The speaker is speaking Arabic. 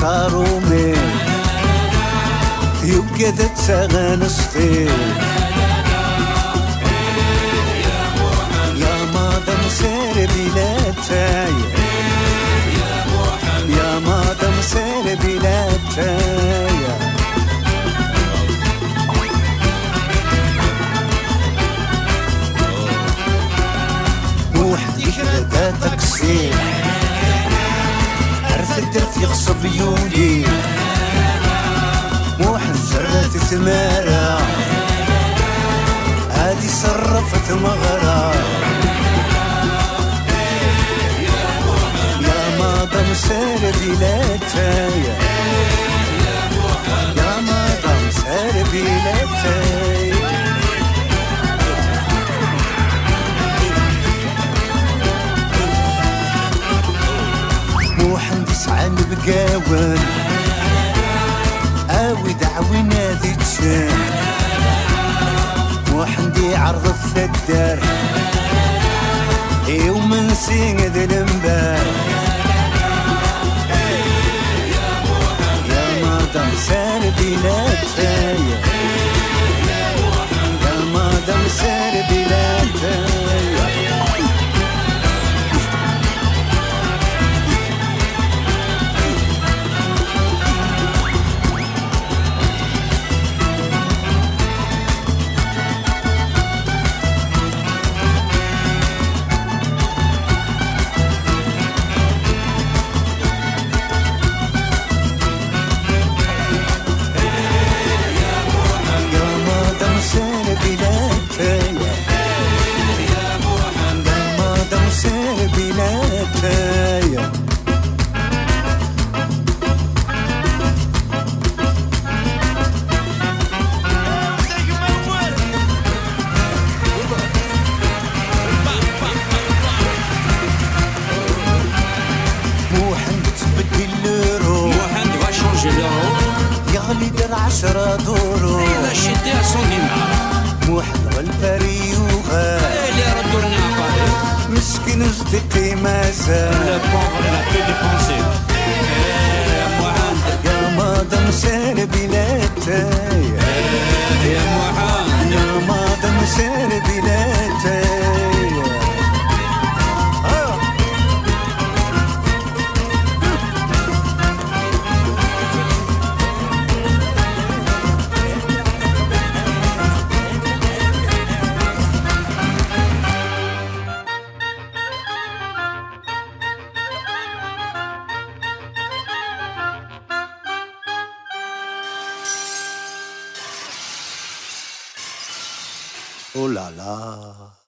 صارومي يوكد تغنستي يا مادام سير بلادتاي يا مادام سير بلادتاي وحدي كدا تاكسي عرفت درت يغصب يولي موحد زرات تمارا هادي صرفت مغرى يا مادام سير بلادتاي يا مادام سير بلادتاي موحد يسعى بقاون اوي دعوي نادي تشان وحندي عرض الثدار ومن سيد المبار يا مادام سار بلادتاي يا مادام سار بلادتاي يغلي در 10 دورو إلا شديها صنديمة موحد والبريوغا اللي ردوا لنا قال مسكين صديقي مازال لا بونغ لا بي ديبونسي يا مادام سير بلادتاي يا موحد يا مادام سير بلادتاي Oh là là.